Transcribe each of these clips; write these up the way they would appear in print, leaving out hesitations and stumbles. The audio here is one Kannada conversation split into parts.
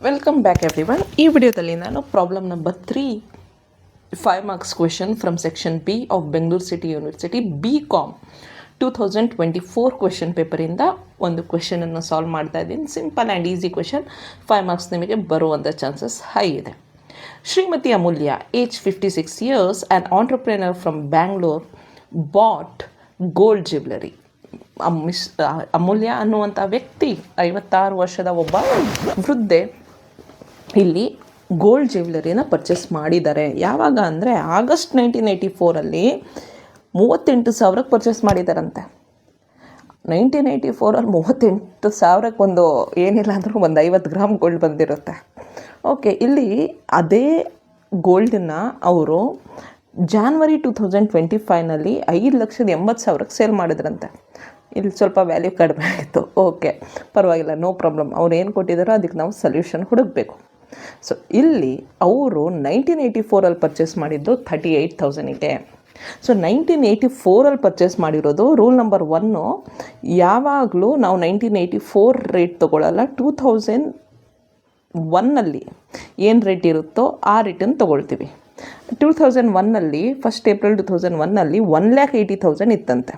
Welcome back everyone. ಈ ವಿಡಿಯೋದಲ್ಲಿ ನಾನು problem number 3 5 marks question from section B of Bengaluru city university BCom 2024 question ಪೇಪರಿಂದ ಒಂದು ಕ್ವೆಶನನ್ನು ಸಾಲ್ವ್ ಮಾಡ್ತಾ ಇದ್ದೀನಿ. Simple and easy question, 5 marks ನಿಮಗೆ ಬರುವಂಥ ಚಾನ್ಸಸ್ ಹೈ ಇದೆ. Shrimati Amulya, age 56 years, an entrepreneur from Bangalore, bought gold jewellery. Amulya ಅನ್ನುವಂಥ ವ್ಯಕ್ತಿ 56 ವರ್ಷದ ಒಬ್ಬ ವೃದ್ಧೆ ಇಲ್ಲಿ ಗೋಲ್ಡ್ ಜ್ಯುವೆಲರಿನ ಪರ್ಚೇಸ್ ಮಾಡಿದ್ದಾರೆ. ಯಾವಾಗ ಅಂದರೆ ಆಗಸ್ಟ್ 1984 38,000ಕ್ಕೆ ಪರ್ಚೇಸ್ ಮಾಡಿದ್ದಾರಂತೆ. 1984 38,000ಕ್ಕೆ ಒಂದು ಏನಿಲ್ಲ ಅಂದರೂ ಒಂದು 50 ಗ್ರಾಮ್ ಗೋಲ್ಡ್ ಬಂದಿರುತ್ತೆ. ಓಕೆ, ಇಲ್ಲಿ ಅದೇ ಗೋಲ್ಡನ್ನು ಅವರು ಜಾನ್ವರಿ 2025 5,80,000ಕ್ಕೆ ಸೇಲ್ ಮಾಡಿದ್ರಂತೆ. ಇಲ್ಲಿ ಸ್ವಲ್ಪ ವ್ಯಾಲ್ಯೂ ಕಡಿಮೆ ಆಯಿತು. ಓಕೆ, ಪರವಾಗಿಲ್ಲ, ನೋ ಪ್ರಾಬ್ಲಮ್. ಅವ್ರು ಏನು ಕೊಟ್ಟಿದ್ದಾರೋ ಅದಕ್ಕೆ ನಾವು ಸೊಲ್ಯೂಷನ್ ಹುಡುಕಬೇಕು. ಸೊ ಇಲ್ಲಿ ಅವರು 1984 ಪರ್ಚೇಸ್ ಮಾಡಿದ್ದು 38,000ಗೆ. ಸೊ 1984 ಪರ್ಚೇಸ್ ಮಾಡಿರೋದು ರೂಲ್ ನಂಬರ್ 1, ಯಾವಾಗಲೂ ನಾವು 1984 ರೇಟ್ ತೊಗೊಳ್ಳಲ್ಲ. 2001 ಏನು ರೇಟ್ ಇರುತ್ತೋ ಆ ರೇಟನ್ನು ತೊಗೊಳ್ತೀವಿ. 2001 1st April 2001 1,80,000 ಇತ್ತಂತೆ.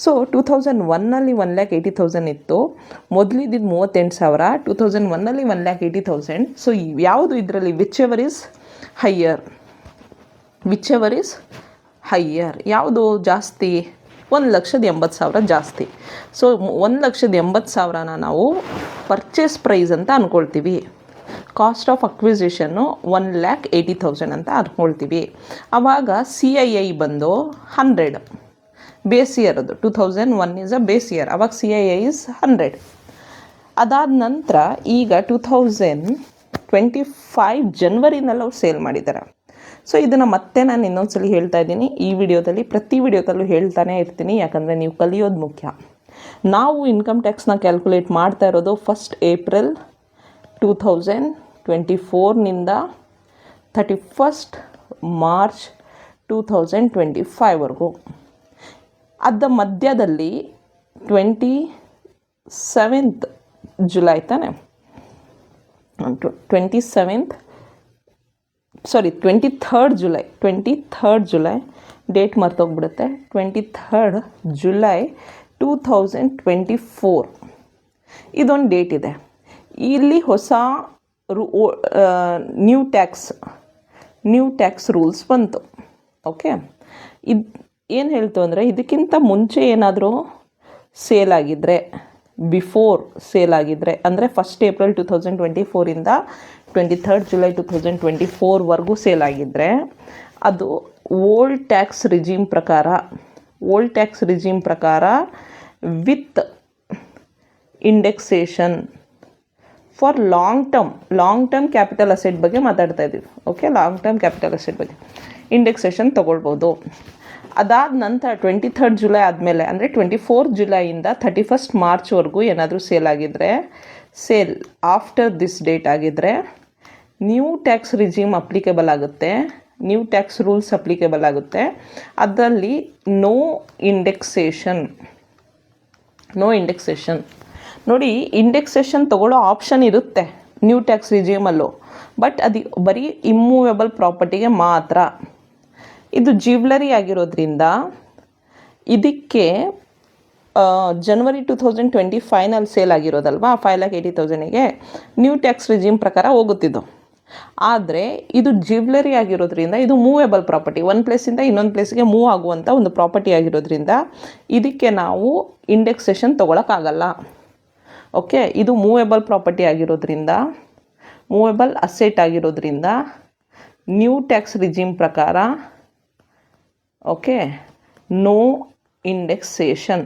ಸೊ 2001 1,80,000 ಇತ್ತು. ಮೊದಲಿದ್ದಿದ್ದು 38,000, 2001 1,80,000. ಸೊ ಯಾವುದು ಇದರಲ್ಲಿ ವಿಚ್ ಎವರ್ ಇಸ್ ಹೈಯರ್ ಯಾವುದು ಜಾಸ್ತಿ? 1,80,000 ಜಾಸ್ತಿ. ಸೊ 1,80,000 ನಾವು ಪರ್ಚೇಸ್ ಪ್ರೈಸ್ ಅಂತ ಅಂದ್ಕೊಳ್ತೀವಿ. ಕಾಸ್ಟ್ ಆಫ್ ಅಕ್ವಿಸಿಷನ್ನು 1,80,000 ಅಂತ ಅಂದ್ಕೊಳ್ತೀವಿ. ಆವಾಗ CII ಬಂದು 100 ಬೇಸ್ ಇಯರ್. ಅದು 2001 ಇಸ್ ಅ ಬೇಸ್ ಇಯರ್. ಅವಾಗ CII ಇಸ್ 100. ಅದಾದ ನಂತರ ಈಗ 2025 ಜನವರಿನಲ್ಲಿ ಅವ್ರು ಸೇಲ್ ಮಾಡಿದ್ದಾರೆ. ಸೊ ಇದನ್ನು ಮತ್ತೆ ನಾನು ಇನ್ನೊಂದ್ಸಲಿ ಹೇಳ್ತಾ ಇದ್ದೀನಿ ಈ ವಿಡಿಯೋದಲ್ಲಿ. ಪ್ರತಿ ವಿಡಿಯೋದಲ್ಲೂ ಹೇಳ್ತಾನೆ ಇರ್ತೀನಿ, ಯಾಕಂದರೆ ನೀವು ಕಲಿಯೋದು ಮುಖ್ಯ. ನಾವು ಇನ್ಕಮ್ ಟ್ಯಾಕ್ಸ್ನ ಕ್ಯಾಲ್ಕುಲೇಟ್ ಮಾಡ್ತಾ ಇರೋದು 1st April 2024 31st March 2025 ಅದ ಮಧ್ಯದಲ್ಲಿ 27th July ತಾನೆ, 23rd July date ಮರ್ತೋಗ್ಬಿಡುತ್ತೆ. 23rd July 2024 ಇದೊಂದು ಡೇಟ್ ಇದೆ. ಇಲ್ಲಿ ಹೊಸ ನ್ಯೂ ಟ್ಯಾಕ್ಸ್ ರೂಲ್ಸ್ ಬಂತು. ಓಕೆ, ಇದು ಏನು ಹೇಳ್ತು ಅಂದರೆ, ಇದಕ್ಕಿಂತ ಮುಂಚೆ ಏನಾದರೂ ಸೇಲ್ ಆಗಿದ್ದರೆ, ಬಿಫೋರ್ ಸೇಲ್ ಆಗಿದ್ದರೆ, ಅಂದರೆ 1st April 2024 23rd July 2024 sale ಆಗಿದ್ದರೆ ಅದು ಓಲ್ಡ್ ಟ್ಯಾಕ್ಸ್ ರಿಜೀಮ್ ಪ್ರಕಾರ with indexation for long term capital asset ಬಗ್ಗೆ ಮಾತಾಡ್ತಾ ಇದ್ದೀವಿ. Okay, long term capital asset ಬಗ್ಗೆ ಇಂಡೆಕ್ಸೇಷನ್ ತೊಗೊಳ್ಬೋದು. ಅದಾದ ನಂತರ 23rd July ಆದಮೇಲೆ, ಅಂದರೆ 24th July 31st March ಏನಾದರೂ ಸೇಲ್ ಆಗಿದ್ದರೆ, ಸೇಲ್ ಆಫ್ಟರ್ ದಿಸ್ ಡೇಟ್ ಆಗಿದ್ದರೆ ನ್ಯೂ ಟ್ಯಾಕ್ಸ್ ರಿಜೀಮ್ ಅಪ್ಲಿಕೇಬಲ್ ಆಗುತ್ತೆ, ನ್ಯೂ ಟ್ಯಾಕ್ಸ್ ರೂಲ್ಸ್ ಅಪ್ಲಿಕೇಬಲ್ ಆಗುತ್ತೆ. ಅದರಲ್ಲಿ ನೋ ಇಂಡೆಕ್ಸೇಷನ್ ನೋಡಿ, ಇಂಡೆಕ್ಸೇಷನ್ ತೊಗೊಳ್ಳೋ ಆಪ್ಷನ್ ಇರುತ್ತೆ ನ್ಯೂ ಟ್ಯಾಕ್ಸ್ ರಿಜೀಮಲ್ಲೂ, ಬಟ್ ಅದು ಬರೀ ಇಮ್ಮೂವೇಬಲ್ ಪ್ರಾಪರ್ಟಿಗೆ ಮಾತ್ರ. ಇದು ಜ್ಯುವೆಲರಿ ಆಗಿರೋದ್ರಿಂದ ಇದಕ್ಕೆ ಜನವರಿ 2025 ಸೇಲ್ ಆಗಿರೋದಲ್ವಾ, 5,80,000ಗೆ ನ್ಯೂ ಟ್ಯಾಕ್ಸ್ ರಿಜೀಮ್ ಪ್ರಕಾರ ಹೋಗುತ್ತಿದ್ದು. ಆದರೆ ಇದು ಜ್ಯುವೆಲರಿ ಆಗಿರೋದ್ರಿಂದ ಇದು ಮೂವೇಬಲ್ ಪ್ರಾಪರ್ಟಿ, ಒಂದು ಪ್ಲೇಸಿಂದ ಇನ್ನೊಂದು ಪ್ಲೇಸ್ಗೆ ಮೂವ್ ಆಗುವಂಥ ಒಂದು ಪ್ರಾಪರ್ಟಿ ಆಗಿರೋದ್ರಿಂದ ಇದಕ್ಕೆ ನಾವು ಇಂಡೆಕ್ಸೇಷನ್ ತೊಗೊಳಕ್ಕಾಗಲ್ಲ. ಓಕೆ, ಇದು ಮೂವೇಬಲ್ ಪ್ರಾಪರ್ಟಿ ಆಗಿರೋದ್ರಿಂದ, ಮೂವೇಬಲ್ ಅಸೆಟ್ ಆಗಿರೋದ್ರಿಂದ ನ್ಯೂ ಟ್ಯಾಕ್ಸ್ ರಿಜೀಮ್ ಪ್ರಕಾರ ಓಕೆ ನೋ ಇಂಡೆಕ್ಸೇಷನ್.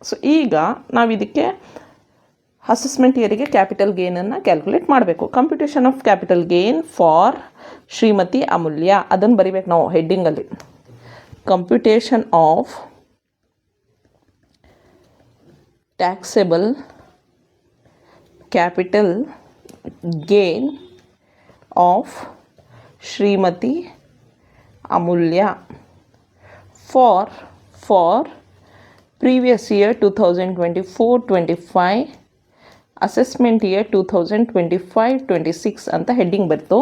ಸೊ ಈಗ ನಾವು ಇದಕ್ಕೆ ಅಸೆಸ್ಮೆಂಟ್ ಇಯರಿಗೆ ಕ್ಯಾಪಿಟಲ್ ಗೇನನ್ನು ಕ್ಯಾಲ್ಕುಲೇಟ್ ಮಾಡಬೇಕು. Computation of capital gain for Shrimati Amulya, ಅದನ್ನು ಬರಿಬೇಕು ನಾವು ಹೆಡ್ಡಿಂಗಲ್ಲಿ. Computation of taxable capital gain of Shrimati Amulya for previous year 2024-25 assessment year 2025-26 ಅಂತ ಹೆಡ್ಡಿಂಗ್ ಬರೆದು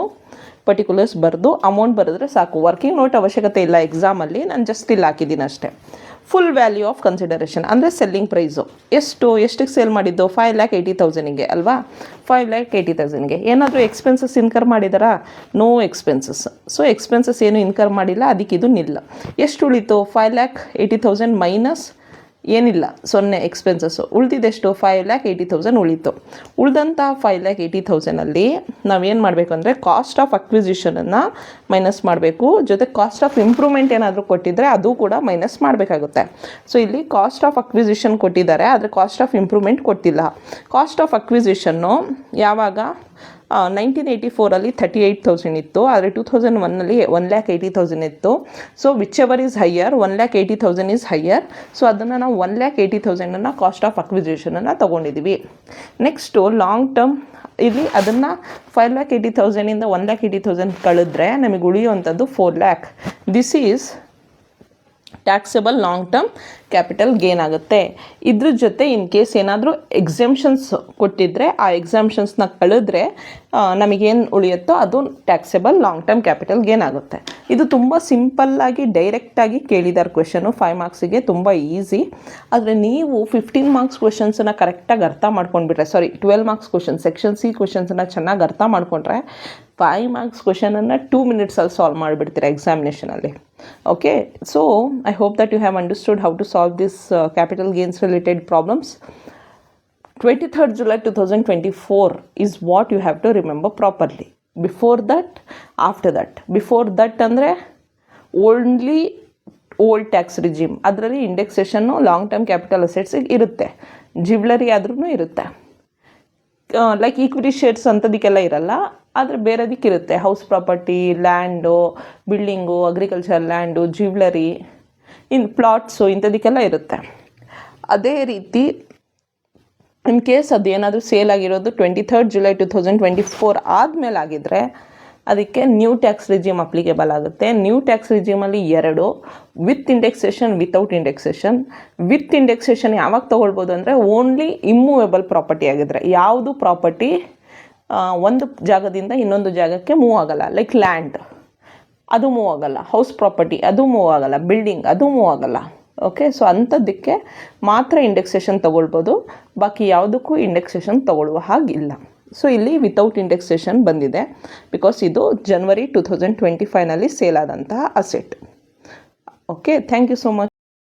ಪರ್ಟಿಕ್ಯುಲರ್ಸ್ ಬರೆದು ಅಮೌಂಟ್ ಬರೆದ್ರೆ ಸಾಕು. ವರ್ಕಿಂಗ್ ನೋಟ್ ಅವಶ್ಯಕತೆ ಇಲ್ಲ ಎಕ್ಸಾಮಲ್ಲಿ, ನಾನು ಜಸ್ಟ್ ಇಲ್ಲಿ ಹಾಕಿದ್ದೀನಿ ಅಷ್ಟೇ. ಫುಲ್ ವ್ಯಾಲ್ಯೂ ಆಫ್ ಕನ್ಸಿಡರೇಷನ್ ಅಂದರೆ ಸೆಲ್ಲಿಂಗ್ ಪ್ರೈಸು ಎಷ್ಟಕ್ಕೆ ಸೇಲ್ ಮಾಡಿದ್ದು 5,80,000ಗೆ ಅಲ್ವಾ. 5,80,000ಗೆ ಏನಾದರೂ ಎಕ್ಸ್ಪೆನ್ಸಸ್ ಇನ್ಕರ್ ಮಾಡಿದಾರಾ? No expenses. ಸೊ ಎಕ್ಸ್ಪೆನ್ಸಸ್ ಏನು ಇನ್ಕರ್ ಮಾಡಿಲ್ಲ, ಅದಕ್ಕೆ ಇದು ನಿಲ್ಲ. ಎಷ್ಟು ಉಳಿತು? 5,80,000 ಮೈನಸ್ ಏನಿಲ್ಲ 0 ಎಕ್ಸ್ಪೆನ್ಸಸ್ಸು. ಉಳಿದಿದ್ದೆಷ್ಟು? 5,80,000 ಉಳಿತು. ಉಳಿದಂಥ 5,80,000ಅಲ್ಲಿ ನಾವೇನು ಮಾಡಬೇಕು ಅಂದರೆ ಕಾಸ್ಟ್ ಆಫ್ ಅಕ್ವಿಸಿಷನನ್ನು ಮೈನಸ್ ಮಾಡಬೇಕು. ಜೊತೆ ಕಾಸ್ಟ್ ಆಫ್ ಇಂಪ್ರೂವ್ಮೆಂಟ್ ಏನಾದರೂ ಕೊಟ್ಟಿದ್ದರೆ ಅದು ಕೂಡ ಮೈನಸ್ ಮಾಡಬೇಕಾಗುತ್ತೆ. ಸೊ ಇಲ್ಲಿ ಕಾಸ್ಟ್ ಆಫ್ ಅಕ್ವಿಸಿಷನ್ ಕೊಟ್ಟಿದ್ದಾರೆ, ಆದರೆ ಕಾಸ್ಟ್ ಆಫ್ ಇಂಪ್ರೂವ್ಮೆಂಟ್ ಕೊಟ್ಟಿಲ್ಲ. ಕಾಸ್ಟ್ ಆಫ್ ಅಕ್ವಿಸಿಷನ್ನು ಯಾವಾಗ 1984ಅಲ್ಲಿ 38,000 ಇತ್ತು, ಆದರೆ 2001ನಲ್ಲಿ 1,80,000 ಇತ್ತು. So which ever is higher, 1,80,000 is higher. So ಅದನ್ನು ನಾವು 1,80,000 ಕಾಸ್ಟ್ ಆಫ್ ಅಕ್ವಿಸಿಷನನ್ನು ತೊಗೊಂಡಿದ್ದೀವಿ. ನೆಕ್ಸ್ಟು ಲಾಂಗ್ ಟರ್ಮ್, ಇಲ್ಲಿ ಅದನ್ನು 5,80,000ಇಂದ 1,80,000 ಕಳೆದ್ರೆ ನಮಗೆ ಉಳಿಯುವಂಥದ್ದು 4 lakh. This is taxable long term capital gain ಆಗುತ್ತೆ. ಇದ್ರ ಜೊತೆ ಇನ್ ಕೇಸ್ ಏನಾದರೂ ಎಕ್ಸೆಂಪ್ಷನ್ಸ್ ಕೊಟ್ಟಿದ್ದರೆ ಆ ಎಕ್ಸೆಂಪ್ಷನ್ಸ್ನ ಕಳೆದ್ರೆ ನಮಗೇನು ಉಳಿಯುತ್ತೋ ಅದು taxable long term capital gain ಆಗುತ್ತೆ. ಇದು ತುಂಬ ಸಿಂಪಲ್ಲಾಗಿ ಡೈರೆಕ್ಟಾಗಿ ಕೇಳಿದ್ದಾರೆ ಕ್ವೆಶನು. 5 ಮಾರ್ಕ್ಸಿಗೆ ತುಂಬ ಈಸಿ. ಆದರೆ ನೀವು 15 ಮಾರ್ಕ್ಸ್ ಕ್ವೆಶನ್ಸನ್ನು ಕರೆಕ್ಟಾಗಿ ಅರ್ಥ ಮಾಡ್ಕೊಂಡ್ಬಿಟ್ರೆ, 12 ಮಾರ್ಕ್ಸ್ ಕ್ವೆಶನ್ ಸೆಕ್ಷನ್ ಸಿ ಕ್ವೆಶನ್ಸನ್ನು ಚೆನ್ನಾಗಿ ಅರ್ಥ ಮಾಡ್ಕೊಂಡ್ರೆ 5 ಮಾರ್ಕ್ಸ್ ಕ್ವೆಶನನ್ನು 2 ಮಿನಿಟ್ಸಲ್ಲಿ ಸಾಲ್ವ್ ಮಾಡಿಬಿಡ್ತೀರಾ ಎಕ್ಸಾಮಿನೇಷನಲ್ಲಿ. Okay, so I hope that you have understood how to solve this capital gains related problems. 23rd July 2024 is what you have to remember properly. Before that, after that. Before that ಅಂದರೆ ಓನ್ಲಿ ಓಲ್ಡ್ ಟ್ಯಾಕ್ಸ್ ರಿಜಿಮ್, ಅದರಲ್ಲಿ ಇಂಡೆಕ್ಸೇಷನ್ನು ಲಾಂಗ್ ಟರ್ಮ್ ಕ್ಯಾಪಿಟಲ್ ಅಸೆಟ್ಸಿಗೆ ಇರುತ್ತೆ. ಜ್ಯುವೆಲರಿ ಆದ್ರೂ ಇರುತ್ತೆ. ಲೈಕ್ ಈಕ್ವಿಟಿ ಶೇರ್ಸ್ ಅಂಥದಕ್ಕೆಲ್ಲ ಇರಲ್ಲ, ಆದರೆ ಬೇರೆದಕ್ಕೆ ಇರುತ್ತೆ. House property, land, building, agriculture land, jewellery, plots ಇಂಥದಕ್ಕೆಲ್ಲ ಇರುತ್ತೆ. ಅದೇ ರೀತಿ ಇನ್ ಕೇಸ್ ಅದೇನಾದರೂ ಸೇಲ್ ಆಗಿರೋದು 23rd July 2024 ಆದಮೇಲೆ ಆಗಿದ್ದರೆ ಅದಕ್ಕೆ ನ್ಯೂ ಟ್ಯಾಕ್ಸ್ ರಿಜಿಮ್ ಅಪ್ಲಿಕೇಬಲ್ ಆಗುತ್ತೆ. ನ್ಯೂ ಟ್ಯಾಕ್ಸ್ ರಿಜಿಮಲ್ಲಿ 2, with indexation, without indexation. With indexation ಯಾವಾಗ ತೊಗೊಳ್ಬೋದು ಅಂದರೆ ಓನ್ಲಿ ಇಮ್ಮೂವೇಬಲ್ ಪ್ರಾಪರ್ಟಿ ಆಗಿದ್ರೆ. ಯಾವುದು ಪ್ರಾಪರ್ಟಿ ಒಂದು ಜಾಗದಿಂದ ಇನ್ನೊಂದು ಜಾಗಕ್ಕೆ ಮೂವ್ ಆಗಲ್ಲ, ಲೈಕ್ ಲ್ಯಾಂಡ್ ಅದು ಮೂವ್ ಆಗಲ್ಲ, ಹೌಸ್ ಪ್ರಾಪರ್ಟಿ ಅದು ಮೂವ್ ಆಗಲ್ಲ, ಬಿಲ್ಡಿಂಗ್ ಅದು ಮೂವ್ ಆಗಲ್ಲ. ಓಕೆ, ಸೊ ಅಂಥದ್ದಕ್ಕೆ ಮಾತ್ರ ಇಂಡೆಕ್ಸೇಷನ್ ತೊಗೊಳ್ಬೋದು, ಬಾಕಿ ಯಾವುದಕ್ಕೂ ಇಂಡೆಕ್ಸೇಷನ್ ತೊಗೊಳ್ಳುವ ಹಾಗಿಲ್ಲ. ಸೊ ಇಲ್ಲಿ ವಿತೌಟ್ ಇಂಡೆಕ್ಸೇಷನ್ ಬಂದಿದೆ, ಬಿಕಾಸ್ ಇದು January 2025ನಲ್ಲಿ ಸೇಲ್ ಆದಂತಹ asset. Okay, thank you so much.